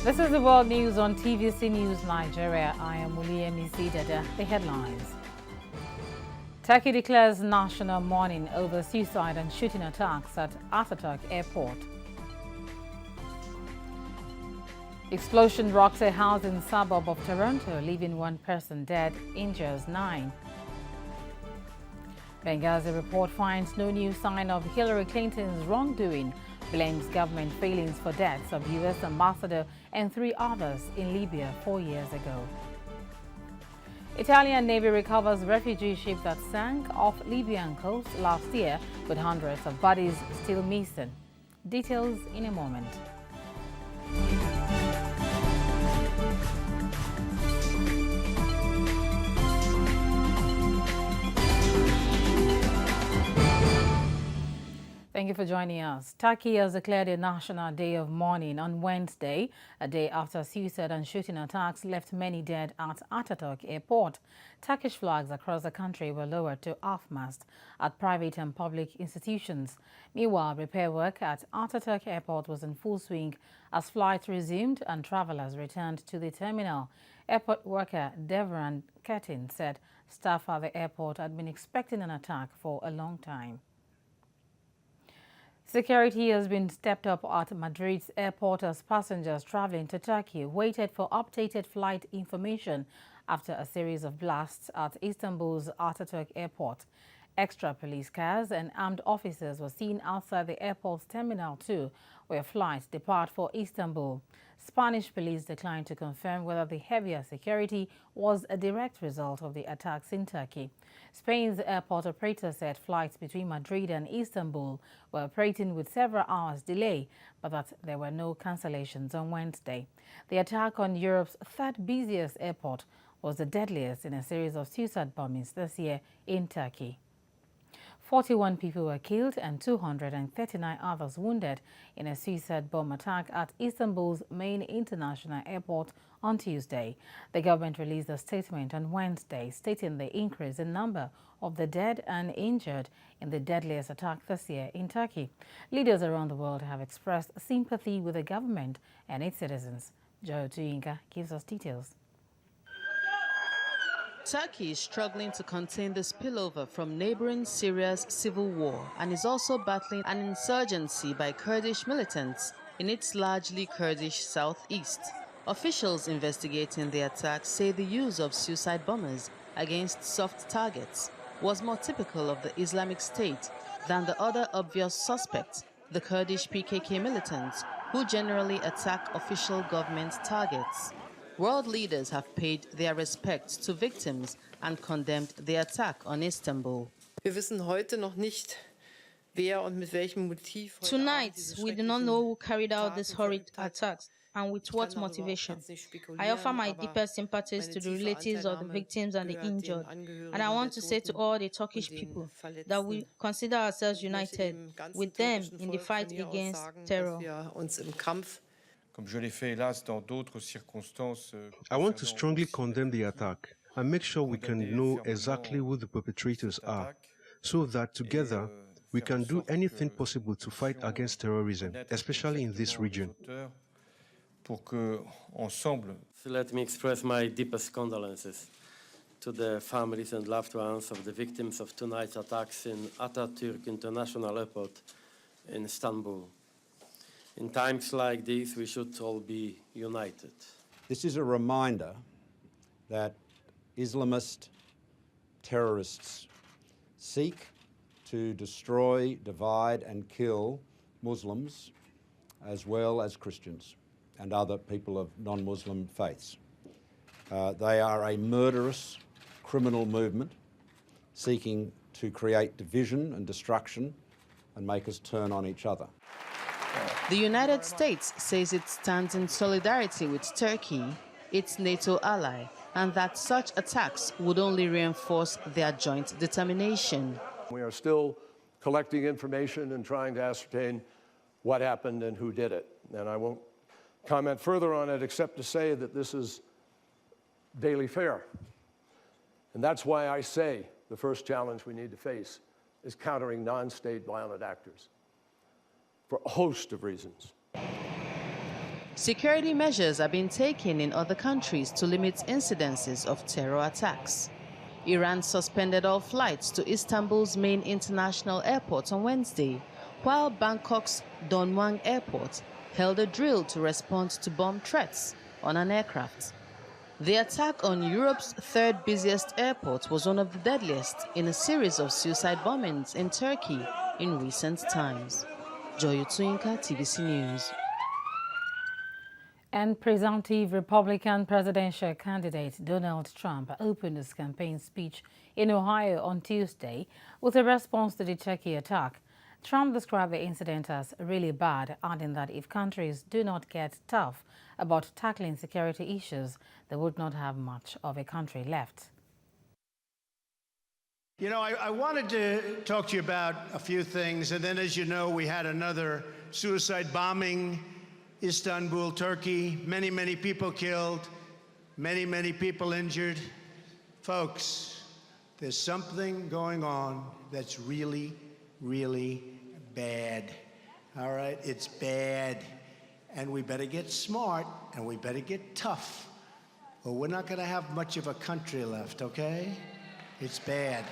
This is the World News on TVC News Nigeria. I am Oluyemisi Dada. The headlines. Turkey declares national mourning over suicide and shooting attacks at Atatürk Airport. Explosion rocks a house in suburb of Toronto, leaving one person dead, injures 9. Benghazi report finds no new sign of Hillary Clinton's wrongdoing, blames government failings for deaths of U.S. ambassador and 3 others in Libya 4 years ago. Italian Navy recovers refugee ship that sank off Libyan coast last year with hundreds of bodies still missing. Details in a moment. Thank you for joining us. Turkey has declared a national day of mourning on Wednesday, a day after suicide and shooting attacks left many dead at Atatürk Airport. Turkish flags across the country were lowered to half-mast at private and public institutions. Meanwhile, repair work at Atatürk Airport was in full swing as flights resumed and travelers returned to the terminal. Airport worker Devran Ketin said staff at the airport had been expecting an attack for a long time. Security has been stepped up at Madrid's airport as passengers traveling to Turkey waited for updated flight information after a series of blasts at Istanbul's Atatürk Airport. Extra police cars and armed officers were seen outside the airport's Terminal 2, where flights depart for Istanbul. Spanish police declined to confirm whether the heavier security was a direct result of the attacks in Turkey. Spain's airport operator said flights between Madrid and Istanbul were operating with several hours delay, but that there were no cancellations on Wednesday. The attack on Europe's third busiest airport was the deadliest in a series of suicide bombings this year in Turkey. 41 people were killed and 239 others wounded in a suicide bomb attack at Istanbul's main international airport on Tuesday. The government released a statement on Wednesday stating the increase in number of the dead and injured in the deadliest attack this year in Turkey. Leaders around the world have expressed sympathy with the government and its citizens. Joe Tuyinka gives us details. Turkey is struggling to contain the spillover from neighboring Syria's civil war and is also battling an insurgency by Kurdish militants in its largely Kurdish southeast. Officials investigating the attack say the use of suicide bombers against soft targets was more typical of the Islamic State than the other obvious suspects, the Kurdish PKK militants, who generally attack official government targets. World leaders have paid their respects to victims and condemned the attack on Istanbul. Tonight, we do not know who carried out these horrid attacks and with what motivation. I offer my deepest sympathies to the relatives of the victims and the injured, and I want to say to all the Turkish people that we consider ourselves united with them in the fight against terror. I want to strongly condemn the attack and make sure we can know exactly who the perpetrators are, so that together we can do anything possible to fight against terrorism, especially in this region. Let me express my deepest condolences to the families and loved ones of the victims of tonight's attacks in Atatürk International Airport in Istanbul. In times like these, we should all be united. This is a reminder that Islamist terrorists seek to destroy, divide, and kill Muslims as well as Christians and other people of non-Muslim faiths. They are a murderous criminal movement seeking to create division and destruction and make us turn on each other. The United States says it stands in solidarity with Turkey, its NATO ally, and that such attacks would only reinforce their joint determination. We are still collecting information and trying to ascertain what happened and who did it. And I won't comment further on it except to say that this is daily fare. And that's why I say the first challenge we need to face is countering non-state violent actors, for a host of reasons. Security measures are being taken in other countries to limit incidences of terror attacks. Iran suspended all flights to Istanbul's main international airport on Wednesday, while Bangkok's Don Muang Airport held a drill to respond to bomb threats on an aircraft. The attack on Europe's third busiest airport was one of the deadliest in a series of suicide bombings in Turkey in recent times. Joy Utuinka, TVC News. And presumptive Republican presidential candidate Donald Trump opened his campaign speech in Ohio on Tuesday with a response to the Turkey attack. Trump described the incident as really bad, adding that if countries do not get tough about tackling security issues, they would not have much of a country left. You know, I wanted to talk to you about a few things, and then, as you know, we had another suicide bombing, Istanbul, Turkey, many people killed, many people injured. Folks, there's something going on that's really bad. All right, it's bad. And we better get smart, and we better get tough, or we're not going to have much of a country left, okay? It's bad.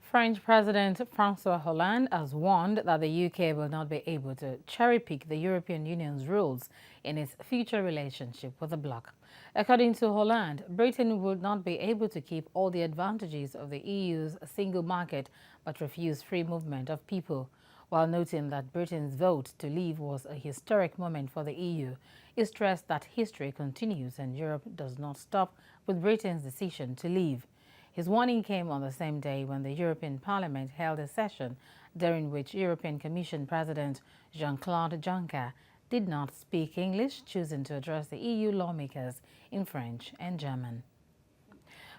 French President François Hollande has warned that the UK will not be able to cherry-pick the European Union's rules in its future relationship with the bloc. According to Hollande, Britain would not be able to keep all the advantages of the EU's single market but refuse free movement of people. While noting that Britain's vote to leave was a historic moment for the EU, he stressed that history continues and Europe does not stop with Britain's decision to leave. His warning came on the same day when the European Parliament held a session during which European Commission President Jean-Claude Juncker did not speak English, choosing to address the EU lawmakers in French and German.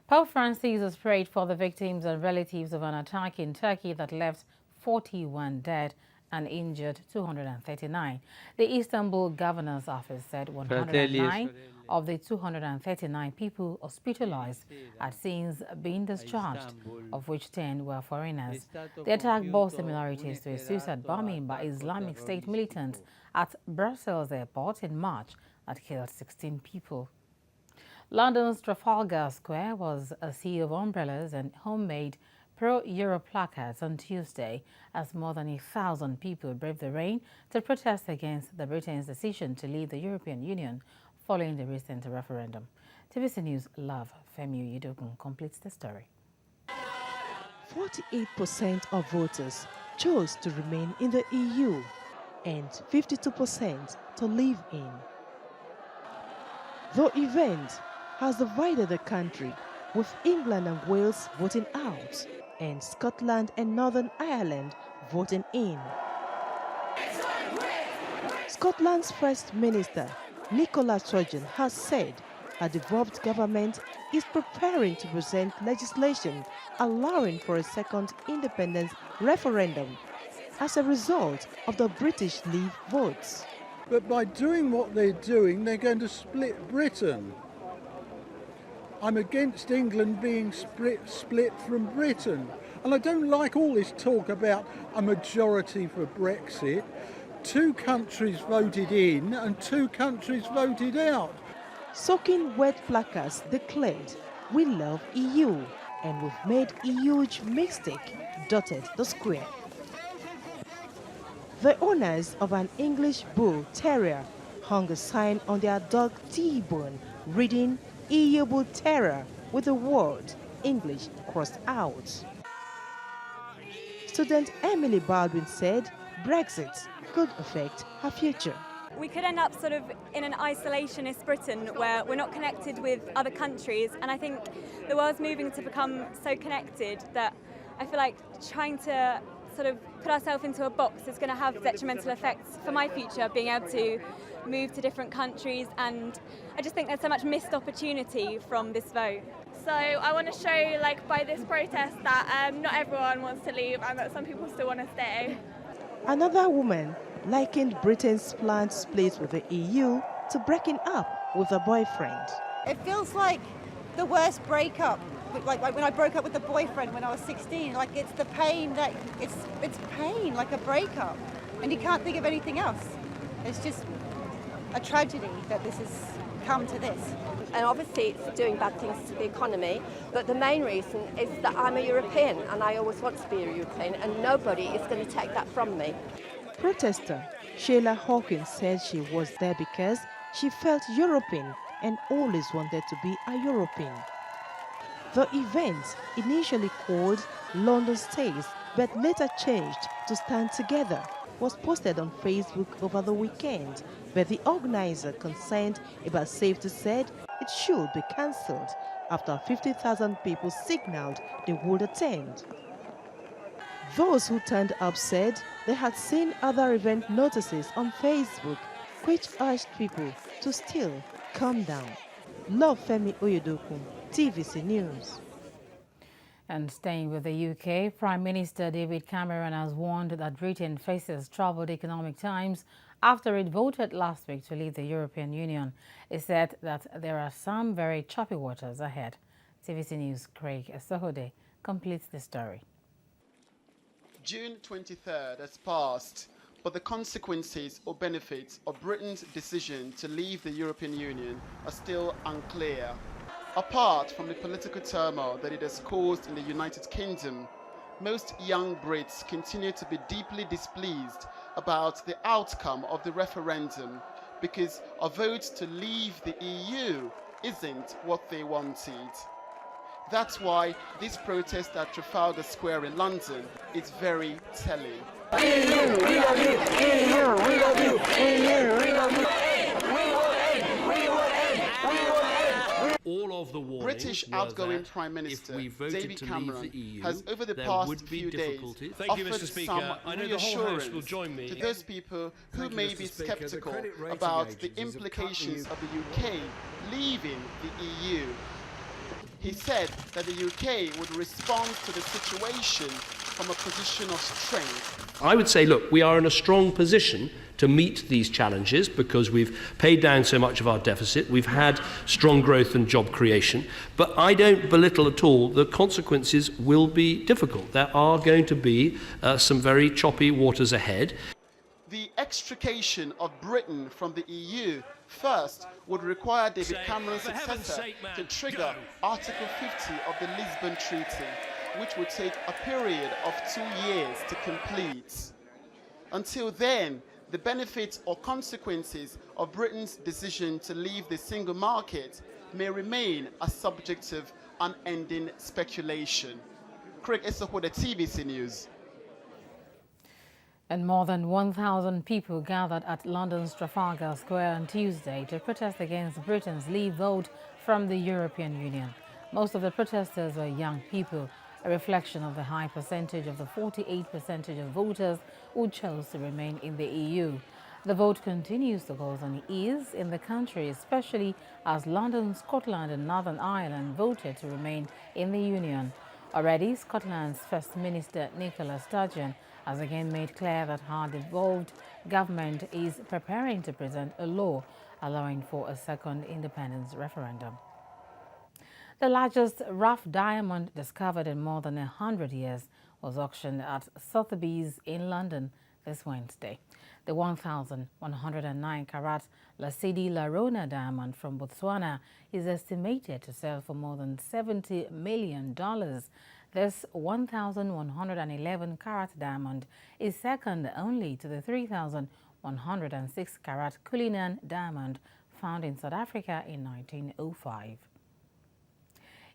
Pope Francis has prayed for the victims and relatives of an attack in Turkey that left 41 dead and injured 239. The Istanbul governor's office said 109 of the 239 people hospitalized had since been discharged, of which 10 were foreigners. The attack bore similarities to a suicide bombing by Islamic State militants at Brussels airport in March that killed 16 people. London's Trafalgar Square was a sea of umbrellas and homemade pro-Euro placards on Tuesday as more than 1,000 people braved the rain to protest against the Britain's decision to leave the European Union following the recent referendum. TVC News' Love Femi Yidokun completes the story. 48% of voters chose to remain in the EU and 52% to live in. The event has divided the country, with England and Wales voting out and Scotland and Northern Ireland voting in. Scotland's First Minister, Nicola Sturgeon, has said a devolved government is preparing to present legislation allowing for a second independence referendum as a result of the British Leave votes. But by doing what they're doing, they're going to split Britain. I'm against England being split from Britain. And I don't like all this talk about a majority for Brexit. 2 countries voted in and 2 countries voted out. Soaking wet placards declared, "We love EU," and "We've made a huge mistake," dotted the square. The owners of an English Bull Terrier hung a sign on their dog T-Bone reading "EU Bull Terrier" with the word English crossed out. Student Emily Baldwin said Brexit could affect her future. We could end up sort of in an isolationist Britain where we're not connected with other countries, and I think the world's moving to become so connected that I feel like trying to sort of put ourselves into a box is going to have detrimental effects for my future, being able to move to different countries, and I just think there's so much missed opportunity from this vote. So I want to show, like, by this protest that not everyone wants to leave and that some people still want to stay. Another woman likened Britain's planned split with the EU to breaking up with a boyfriend. It feels like the worst breakup. Like when I broke up with the boyfriend when I was 16, like it's the pain that it's pain, like a breakup, and you can't think of anything else. It's just a tragedy that this has come to this. And obviously it's doing bad things to the economy, but the main reason is that I'm a European and I always want to be a European, and nobody is going to take that from me. Protester Sheila Hawkins said she was there because she felt European and always wanted to be a European. The event, initially called London Stays but later changed to Stand Together, was posted on Facebook over the weekend, but the organizer concerned about safety said it should be cancelled after 50,000 people signaled they would attend. Those who turned up said they had seen other event notices on Facebook which urged people to still calm down. Femi Oyedokun, TVC News. And staying with the UK, Prime Minister David Cameron has warned that Britain faces troubled economic times after it voted last week to leave the European Union. He said that there are some very choppy waters ahead. TVC News' Craig Esohode completes the story. June 23rd has passed, but the consequences or benefits of Britain's decision to leave the European Union are still unclear. Apart from the political turmoil that it has caused in the United Kingdom, most young Brits continue to be deeply displeased about the outcome of the referendum because a vote to leave the EU isn't what they wanted. That's why this protest at Trafalgar Square in London is very telling. All of the British outgoing Prime Minister David Cameron has over the past few days offered some reassurance to those people who may be sceptical about the implications of the UK leaving the EU. He said that the UK would respond to the situation from a position of strength. I would say, look, we are in a strong position to meet these challenges because we've paid down so much of our deficit, we've had strong growth and job creation, but I don't belittle at all the consequences will be difficult. There are going to be some very choppy waters ahead. The extrication of Britain from the EU first would require David Cameron's successor to trigger Article 50 of the Lisbon Treaty, which would take a period of 2 years to complete. Until then, the benefits or consequences of Britain's decision to leave the single market may remain a subject of unending speculation. Craig Esohode, TVC News. And more than 1,000 people gathered at London's Trafalgar Square on Tuesday to protest against Britain's leave vote from the European Union. Most of the protesters were young people, a reflection of the high percentage of the 48% of voters who chose to remain in the EU. The vote continues to cause unease in the country, especially as London, Scotland and Northern Ireland voted to remain in the Union. Already, Scotland's First Minister Nicola Sturgeon has again made clear that her devolved government is preparing to present a law allowing for a second independence referendum. The largest rough diamond discovered in more than 100 years was auctioned at Sotheby's in London this Wednesday. The 1,109 carat Lasidi Larona diamond from Botswana is estimated to sell for more than $70 million. This 1,111 carat diamond is second only to the 3,106 carat Cullinan diamond found in South Africa in 1905.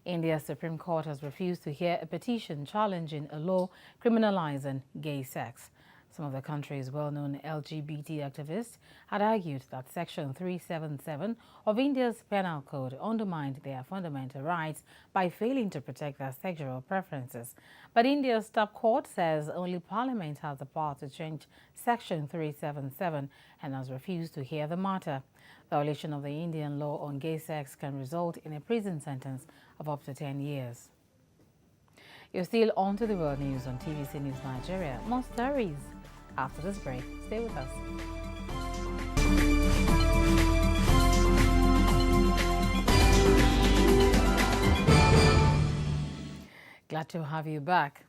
India's Supreme Court has refused to hear a petition challenging a law criminalizing gay sex. Some of the country's well-known LGBT activists had argued that Section 377 of India's Penal Code undermined their fundamental rights by failing to protect their sexual preferences. But India's top court says only Parliament has the power to change Section 377 and has refused to hear the matter. Violation of the Indian law on gay sex can result in a prison sentence of up to 10 years. You're still on to the world news on TVC News Nigeria. More stories after this break. Stay with us. Glad to have you back.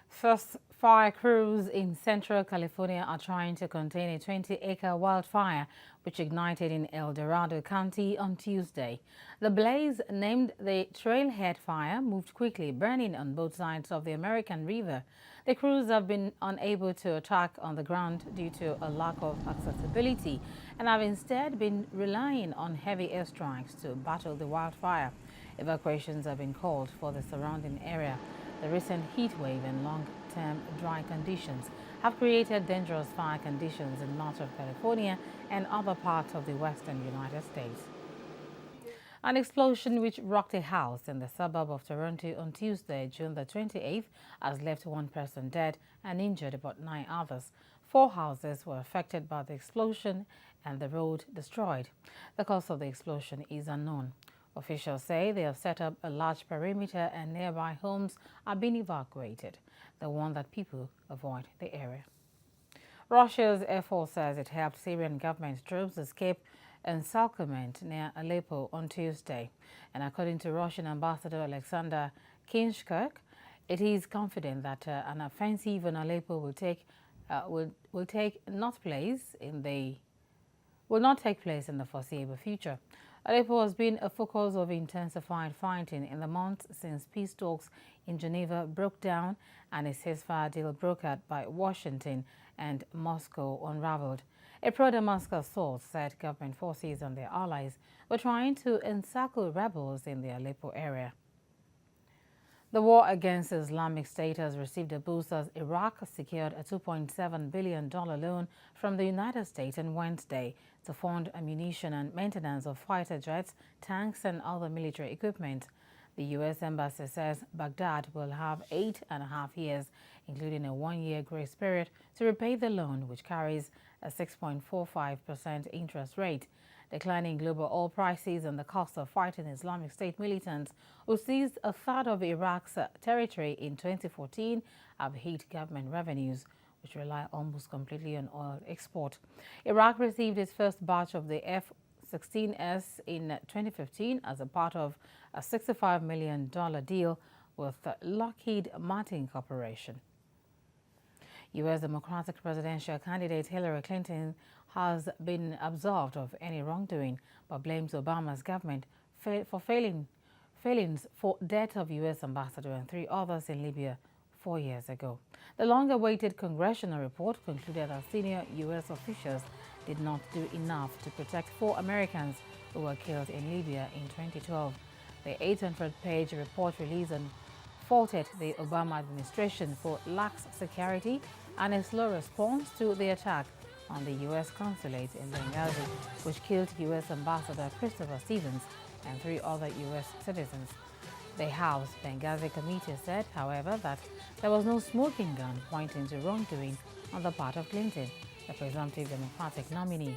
First, fire crews in Central California are trying to contain a 20-acre wildfire which ignited in El Dorado County on Tuesday. The blaze, named the Trailhead Fire, moved quickly, burning on both sides of the American River. The crews have been unable to attack on the ground due to a lack of accessibility and have instead been relying on heavy airstrikes to battle the wildfire. Evacuations have been called for the surrounding area. The recent heat wave and long-term dry conditions have created dangerous fire conditions in much of California and other parts of the western United States. An explosion which rocked a house in the suburb of Toronto on Tuesday, June the 28th, has left one person dead and injured about 9 others. 4 houses were affected by the explosion and the road destroyed. The cause of the explosion is unknown. Officials say they have set up a large perimeter and nearby homes are being evacuated. They warn that people avoid the area. Russia's Air Force says it helped Syrian government troops escape encirclement near Aleppo on Tuesday. And according to Russian Ambassador Alexander Kinshkirk, it is confident that an offensive on Aleppo will not take place in the foreseeable future. Aleppo has been a focus of intensified fighting in the months since peace talks in Geneva broke down and a ceasefire deal brokered by Washington and Moscow unraveled. A pro-Damascus source said government forces and their allies were trying to encircle rebels in the Aleppo area. The war against Islamic State has received a boost as Iraq secured a $2.7 billion loan from the United States on Wednesday to fund ammunition and maintenance of fighter jets, tanks, and other military equipment. The U.S. Embassy says Baghdad will have 8.5 years, including a 1-year grace period, to repay the loan, which carries a 6.45% interest rate. Declining global oil prices and the cost of fighting Islamic State militants who seized a third of Iraq's territory in 2014 have hit government revenues, which rely almost completely on oil export. Iraq received its first batch of the F-16S in 2015 as a part of a $65 million deal with Lockheed Martin Corporation. U.S. Democratic presidential candidate Hillary Clinton has been absolved of any wrongdoing, but blames Obama's government for failings for death of U.S. ambassador and 3 others in Libya 4 years ago. The long-awaited congressional report concluded that senior U.S. officials did not do enough to protect 4 Americans who were killed in Libya in 2012. The 800-page report released on faulted the Obama administration for lax security and a slow response to the attack on the U.S. consulate in Benghazi, which killed U.S. Ambassador Christopher Stevens and 3 other U.S. citizens. The House Benghazi committee said, however, that there was no smoking gun pointing to wrongdoing on the part of Clinton, the presumptive Democratic nominee.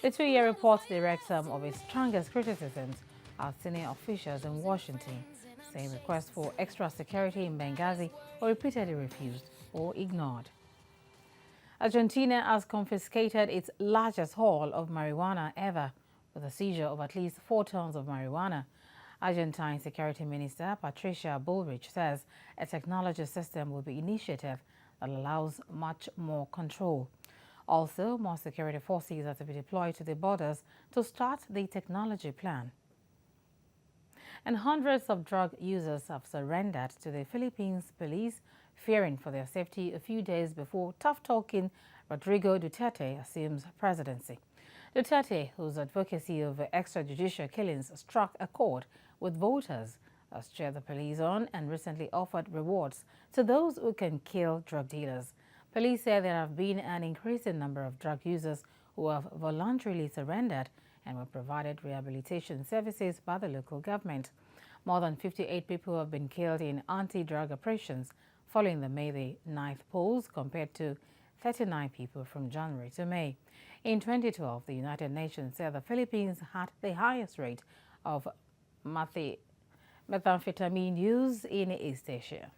The 2-year report directs some of its strongest criticisms at senior officials in Washington, saying requests for extra security in Benghazi were repeatedly refused or ignored. Argentina has confiscated its largest haul of marijuana ever, with a seizure of at least 4 tons of marijuana. Argentine Security Minister Patricia Bullrich says a technology system will be initiated that allows much more control. Also, more security forces are to be deployed to the borders to start the technology plan. And hundreds of drug users have surrendered to the Philippines police, fearing for their safety a few days before tough-talking Rodrigo Duterte assumes presidency. Duterte, whose advocacy of extrajudicial killings struck a chord with voters, has cheered the police on and recently offered rewards to those who can kill drug dealers. Police say there have been an increasing number of drug users who have voluntarily surrendered and were provided rehabilitation services by the local government. More than 58 people have been killed in anti-drug operations following the May the 9th polls, compared to 39 people from January to May. In 2012, the United Nations said the Philippines had the highest rate of methamphetamine use in East Asia.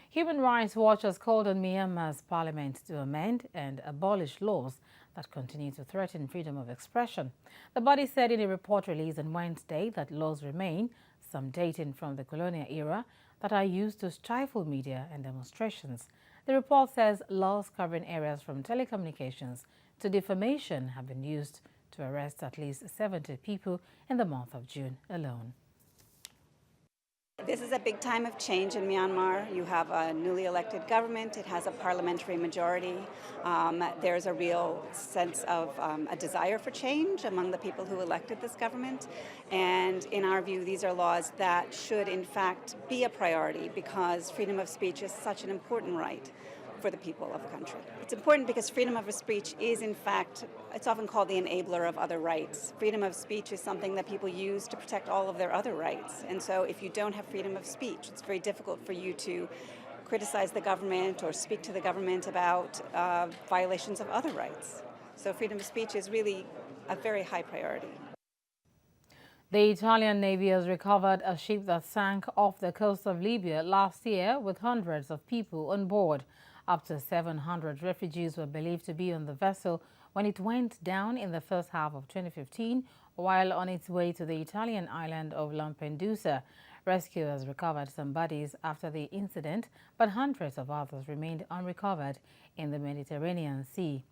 Human Rights Watch has called on Myanmar's parliament to amend and abolish laws that continue to threaten freedom of expression. The body said in a report released on Wednesday that laws remain, some dating from the colonial era, that are used to stifle media and demonstrations. The report says laws covering areas from telecommunications, to defamation have been used to arrest at least 70 people in the month of June alone. This is a big time of change in Myanmar. You have a newly elected government. It has a parliamentary majority. There's a real sense of a desire for change among the people who elected this government. And in our view, these are laws that should, in fact, be a priority because freedom of speech is such an important right for the people of the country. It's important because freedom of speech is, in fact, it's often called the enabler of other rights. Freedom of speech is something that people use to protect all of their other rights. And so if you don't have freedom of speech, it's very difficult for you to criticize the government or speak to the government about violations of other rights. So freedom of speech is really a very high priority. The Italian Navy has recovered a ship that sank off the coast of Libya last year with hundreds of people on board. Up to 700 refugees were believed to be on the vessel when it went down in the first half of 2015 while on its way to the Italian island of Lampedusa. Rescuers recovered some bodies after the incident, but hundreds of others remained unrecovered in the Mediterranean Sea.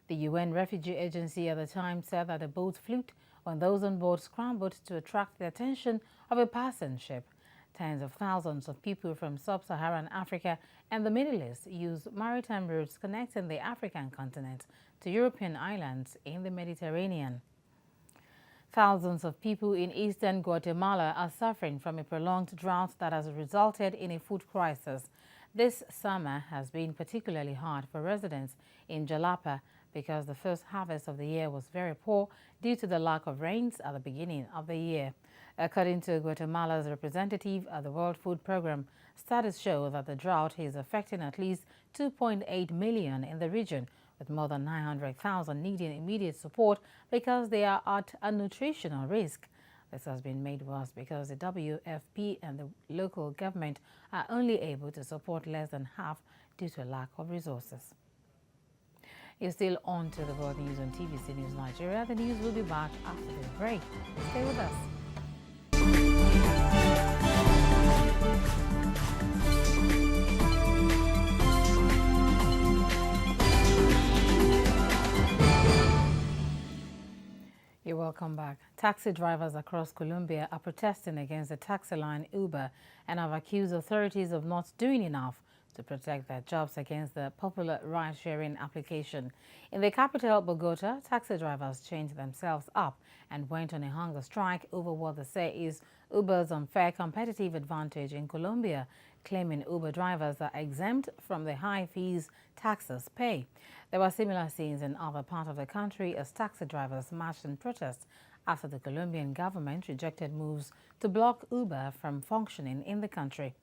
The UN Refugee Agency at the time said that the boat floated when those on board scrambled to attract the attention of a passing ship. Tens of thousands of people from sub-Saharan Africa and the Middle East use maritime routes connecting the African continent to European islands in the Mediterranean. Thousands of people in eastern Guatemala are suffering from a prolonged drought that has resulted in a food crisis. This summer has been particularly hard for residents in Jalapa because the first harvest of the year was very poor due to the lack of rains at the beginning of the year. According to Guatemala's representative at the World Food Programme, studies show that the drought is affecting at least 2.8 million in the region, with more than 900,000 needing immediate support because they are at a nutritional risk. This has been made worse because the WFP and the local government are only able to support less than half due to a lack of resources. You're still on to the World News on TVC News Nigeria. The news will be back after the break. Stay with us. You're welcome back. Taxi drivers across Colombia are protesting against the taxi line Uber and have accused authorities of not doing enough to protect their jobs against the popular ride-sharing application. In the capital, Bogota, taxi drivers changed themselves up and went on a hunger strike over what they say is Uber's unfair competitive advantage in Colombia, claiming Uber drivers are exempt from the high fees taxis pay. There were similar scenes in other parts of the country as taxi drivers marched in protest after the Colombian government rejected moves to block Uber from functioning in the country.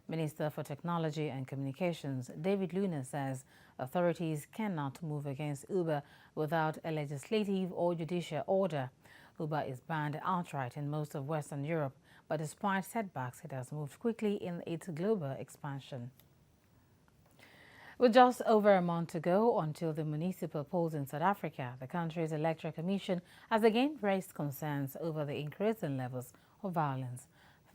Minister for Technology and Communications David Luna says authorities cannot move against Uber without a legislative or judicial order. Uber is banned outright in most of Western Europe, but despite setbacks, it has moved quickly in its global expansion. With just over a month to go until the municipal polls in South Africa, the country's Electoral Commission has again raised concerns over the increasing levels of violence.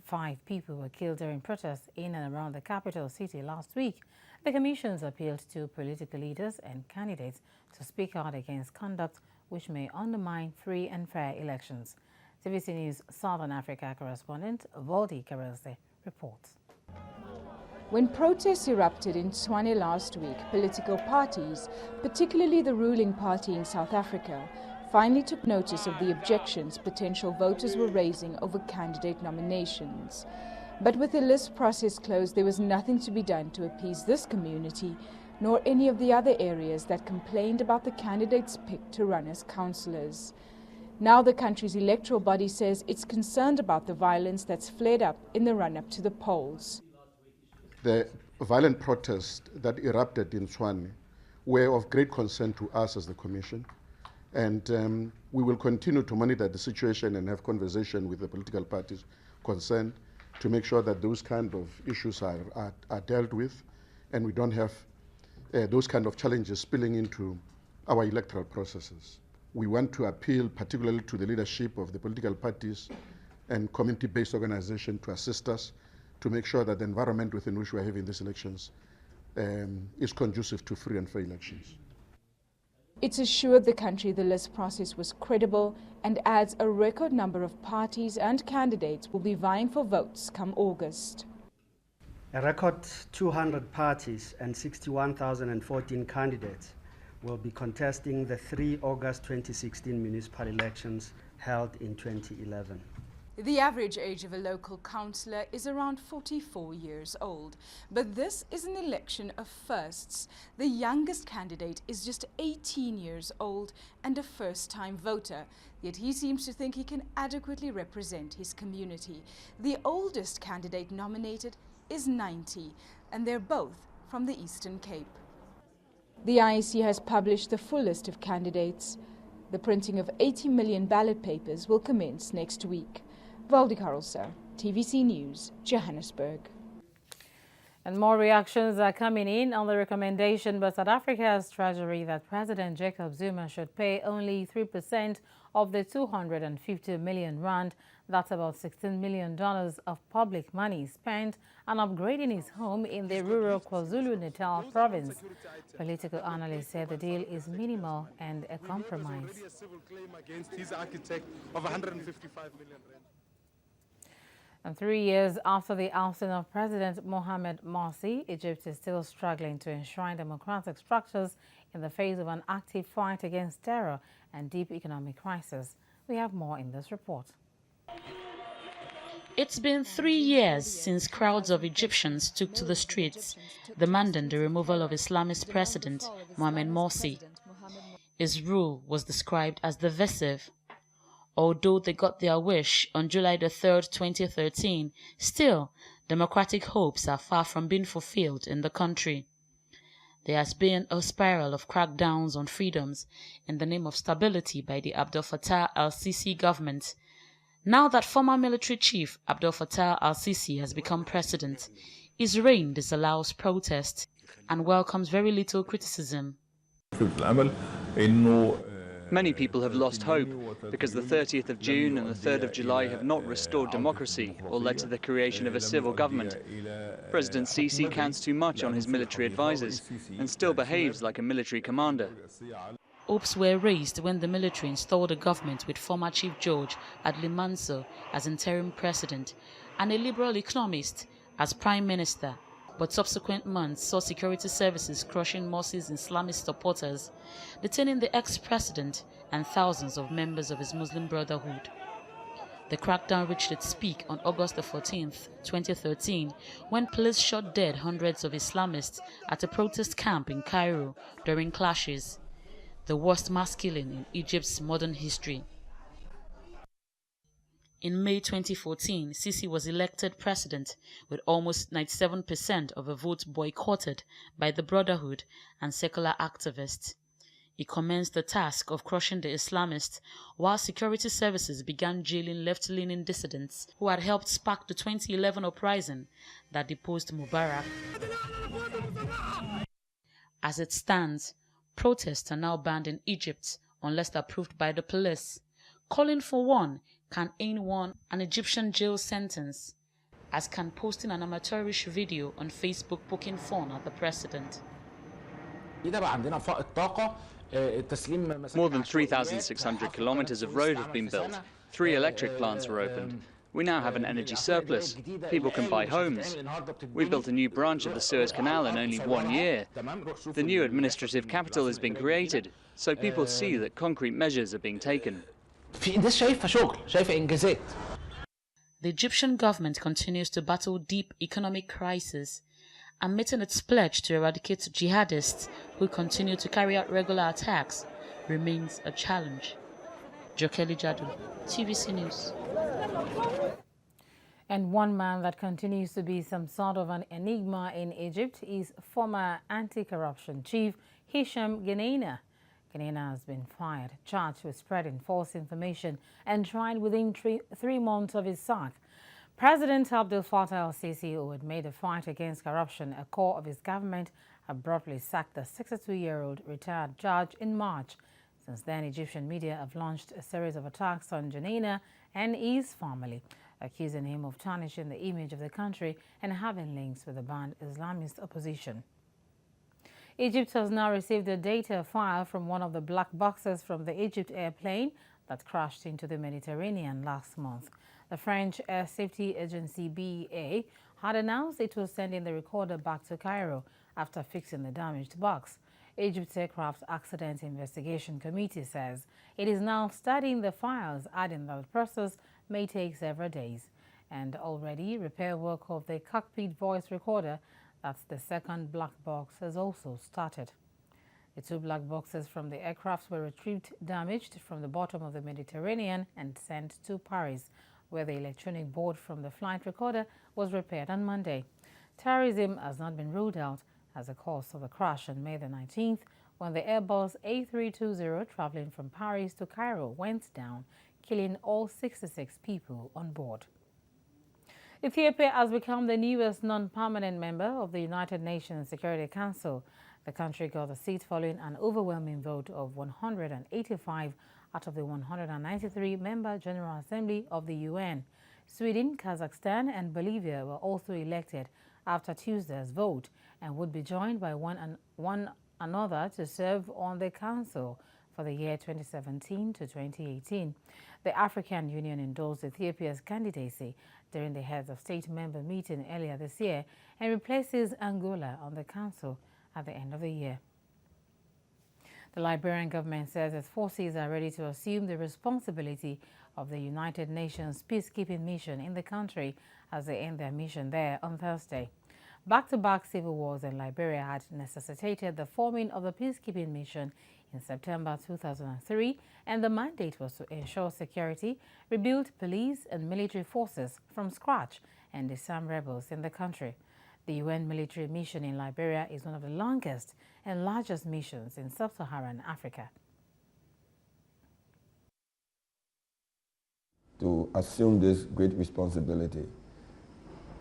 5 people were killed during protests in and around the capital city last week. The Commission's appealed to political leaders and candidates to speak out against conduct which may undermine free and fair elections. TVC News Southern Africa correspondent Voldi Karelse reports. When protests erupted in Tshwane last week, political parties, particularly the ruling party in South Africa, finally took notice of the objections potential voters were raising over candidate nominations. But with the list process closed, there was nothing to be done to appease this community, nor any of the other areas that complained about the candidates picked to run as councillors. Now the country's electoral body says it's concerned about the violence that's flared up in the run-up to the polls. The violent protests that erupted in Tshwane were of great concern to us as the Commission, and we will continue to monitor the situation and have conversation with the political parties concerned to make sure that those kind of issues are dealt with and we don't have those kind of challenges spilling into our electoral processes. We want to appeal particularly to the leadership of the political parties and community-based organizations to assist us to make sure that the environment within which we are having these elections is conducive to free and fair elections. It's assured the country the list process was credible and adds a record number of parties and candidates will be vying for votes come August. A record 200 parties and 61,014 candidates will be contesting the 3 August 2016 municipal elections held in 2011. The average age of a local councillor is around 44 years old, but this is an election of firsts. The youngest candidate is just 18 years old and a first-time voter, yet he seems to think he can adequately represent his community. The oldest candidate nominated is 90, and they're both from the Eastern Cape. The IEC has published the full list of candidates. The printing of 80 million ballot papers will commence next week. Valdi Karlsa, TVC News, Johannesburg. And more reactions are coming in on the recommendation by South Africa's Treasury that President Jacob Zuma should pay only 3% of the 250 million rand, that's about $16 million of public money spent on upgrading his home in the rural KwaZulu-Natal province. Political analysts said the deal is minimal and a compromise. Against his architect of 155 million rand. And 3 years after the ousting of President Mohamed Morsi, Egypt is still struggling to enshrine democratic structures in the face of an active fight against terror and deep economic crisis. We have more in this report. It's been 3 years since crowds of Egyptians took to the streets, demanding the removal of Islamist President Mohamed Morsi. His rule was described as divisive. Although they got their wish on July the 3rd, 2013, still, democratic hopes are far from being fulfilled in the country. There has been a spiral of crackdowns on freedoms in the name of stability by the Abdel Fattah al-Sisi government. Now that former military chief Abdel Fattah al-Sisi has become president, his reign disallows protest and welcomes very little criticism. Many people have lost hope because the 30th of June and the 3rd of July have not restored democracy or led to the creation of a civil government. President Sisi counts too much on his military advisors and still behaves like a military commander. Hopes were raised when the military installed a government with former Chief George Adli Mansour as interim president and a liberal economist as prime minister. But subsequent months saw security services crushing Morsi's Islamist supporters, detaining the ex-president and thousands of members of his Muslim Brotherhood. The crackdown reached its peak on August 14, 2013, when police shot dead hundreds of Islamists at a protest camp in Cairo during clashes, the worst mass killing in Egypt's modern history. In May 2014, Sisi was elected president with almost 97% of the vote boycotted by the Brotherhood and secular activists. He commenced the task of crushing the Islamists while security services began jailing left-leaning dissidents who had helped spark the 2011 uprising that deposed Mubarak. As it stands, protests are now banned in Egypt unless approved by the police. Calling for one can earn one an Egyptian jail sentence, as can posting an amateurish video on Facebook poking fun at the president. More than 3,600 kilometers of road have been built. 3 electric plants were opened. We now have an energy surplus. People can buy homes. We built a new branch of the Suez Canal in only 1 year. The new administrative capital has been created, so people see that concrete measures are being taken. The Egyptian government continues to battle deep economic crisis, admitting its pledge to eradicate jihadists who continue to carry out regular attacks remains a challenge. Jokeli Jadu, TVC News. And one man that continues to be some sort of an enigma in Egypt is former anti-corruption chief Hisham Geneina. Geneina has been fired, charged with spreading false information and tried within three months of his sack. President Abdel Fattah al-Sisi, who had made the fight against corruption a core of his government, abruptly sacked the 62-year-old retired judge in March. Since then, Egyptian media have launched a series of attacks on Geneina and his family, accusing him of tarnishing the image of the country and having links with the banned Islamist opposition. Egypt has now received a data file from one of the black boxes from the Egypt airplane that crashed into the Mediterranean last month. The French Air Safety Agency BEA had announced it was sending the recorder back to Cairo after fixing the damaged box. Egypt's Aircraft Accident Investigation Committee says it is now studying the files, adding that the process may take several days. And already repair work of the cockpit voice recorder, that's the second black box, has also started. The two black boxes from the aircraft were retrieved damaged from the bottom of the Mediterranean and sent to Paris, where the electronic board from the flight recorder was repaired on Monday. Terrorism has not been ruled out as a cause of the crash on May the 19th, when the Airbus A320 traveling from Paris to Cairo went down, killing all 66 people on board. Ethiopia has become the newest non-permanent member of the United Nations Security Council. The country got a seat following an overwhelming vote of 185 out of the 193-member General Assembly of the UN. Sweden, Kazakhstan and Bolivia were also elected after Tuesday's vote and would be joined by one another to serve on the Council for the year 2017 to 2018. The African Union endorsed Ethiopia's candidacy during the Heads of State member meeting earlier this year and replaces Angola on the Council at the end of the year. The Liberian government says its forces are ready to assume the responsibility of the United Nations peacekeeping mission in the country as they end their mission there on Thursday. Back-to-back civil wars in Liberia had necessitated the forming of the peacekeeping mission in September 2003, and the mandate was to ensure security, rebuild police and military forces from scratch, and disarm rebels in the country. The UN military mission in Liberia is one of the longest and largest missions in sub-Saharan Africa. To assume this great responsibility.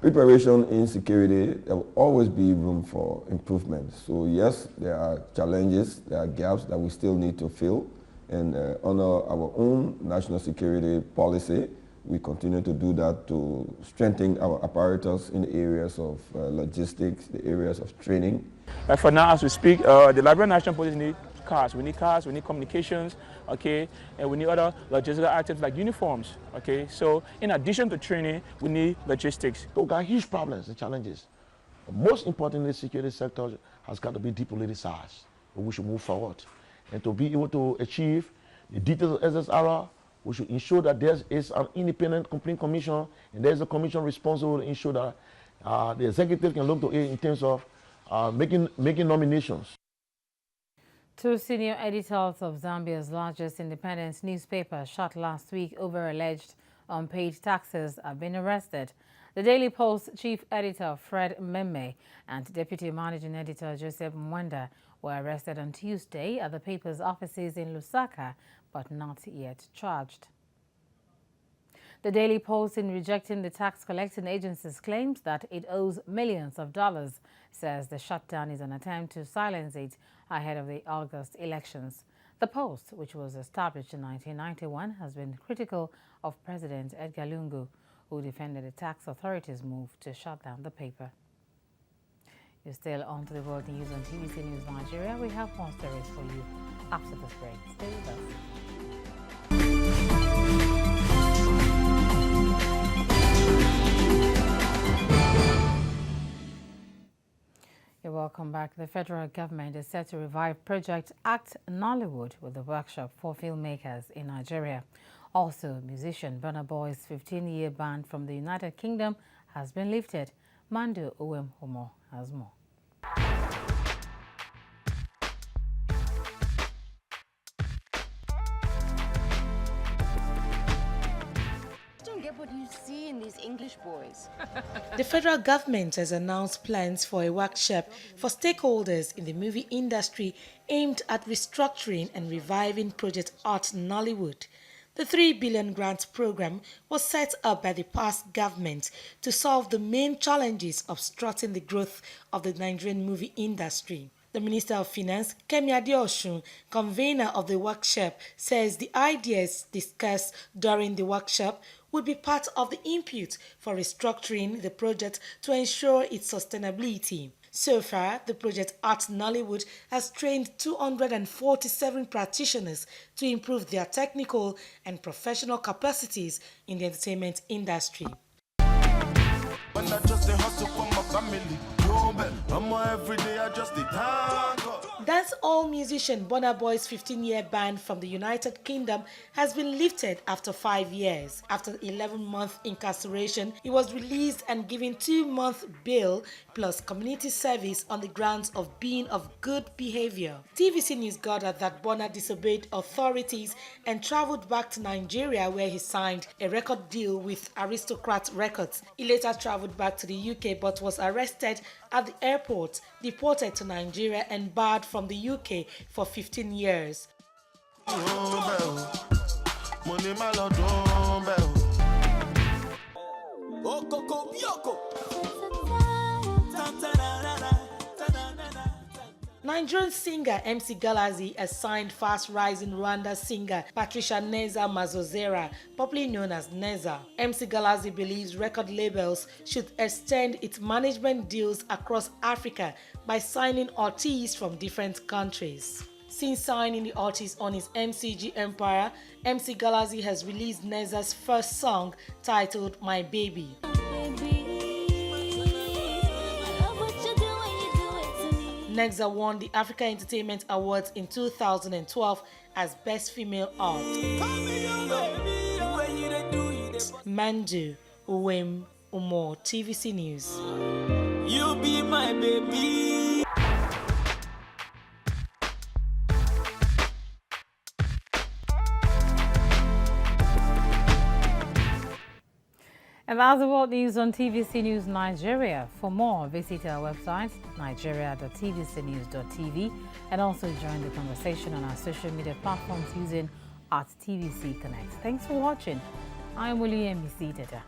Preparation in security, there will always be room for improvement. So yes, there are challenges, there are gaps that we still need to fill. And under our own national security policy, we continue to do that to strengthen our apparatus in the areas of logistics, the areas of training. For now, as we speak, the Liberian National Police need cars. We need communications, okay, and we need other logistical items like uniforms, okay. So in addition to training, we need logistics. We've got huge problems and challenges. Most importantly, the security sector has got to be depoliticized. We should move forward. And to be able to achieve the details of SSR, we should ensure that there is an independent complaint commission, and there is a commission responsible to ensure that the executive can look to it in terms of making nominations. Two senior editors of Zambia's largest independent newspaper shot last week over alleged unpaid taxes have been arrested. The Daily Post chief editor Fred Mmemme and deputy managing editor Joseph Mwenda were arrested on Tuesday at the paper's offices in Lusaka, but not yet charged. The Daily Post, in rejecting the tax collecting agency's claims that it owes millions of dollars, says the shutdown is an attempt to silence it ahead of the August elections. The Post, which was established in 1991, has been critical of President Edgar Lungu, who defended the tax authorities' move to shut down the paper. You're still on to the world news on TVC News Nigeria. We have more stories for you after this break. Stay with us. You're welcome back. The federal government is set to revive Project Act Nollywood with a workshop for filmmakers in Nigeria. Also, musician Burna Boy's 15-year ban from the United Kingdom has been lifted. Mando Owem-Homo has more. What you see in these English boys. The federal government has announced plans for a workshop for stakeholders in the movie industry aimed at restructuring and reviving Project Art Nollywood. The 3 billion grant program was set up by the past government to solve the main challenges obstructing the growth of the Nigerian movie industry. The Minister of Finance, Kemi Adeosun, convener of the workshop, says the ideas discussed during the workshop would be part of the input for restructuring the project to ensure its sustainability. So far, the project Art Nollywood has trained 247 practitioners to improve their technical and professional capacities in the entertainment industry. Dancehall musician Burna Boy's 15-year ban from the United Kingdom has been lifted after 5 years. After 11-month incarceration, he was released and given 2-month bail plus community service on the grounds of being of good behavior. TVC News gathered that Burna disobeyed authorities and traveled back to Nigeria, where he signed a record deal with Aristocrat Records. He later traveled back to the UK but was arrested at the airport, deported to Nigeria and barred from the UK for 15 years. Nigerian singer MC Galazi has signed fast-rising Rwanda singer Patricia Neza Mazozera, popularly known as Neza. MC Galazi believes record labels should extend its management deals across Africa by signing artists from different countries. Since signing the artist on his MCG empire, MC Galazi has released Neza's first song titled My Baby. Neza won the Africa Entertainment Awards in 2012 as Best Female Art. Manju Uwem Umo, TVC News. You be my baby. And that's the world news on TVC News Nigeria. For more, visit our website, nigeria.tvcnews.tv, and also join the conversation on our social media platforms using @TVC Connect. Thanks for watching. I'm Oluyemisi Dada.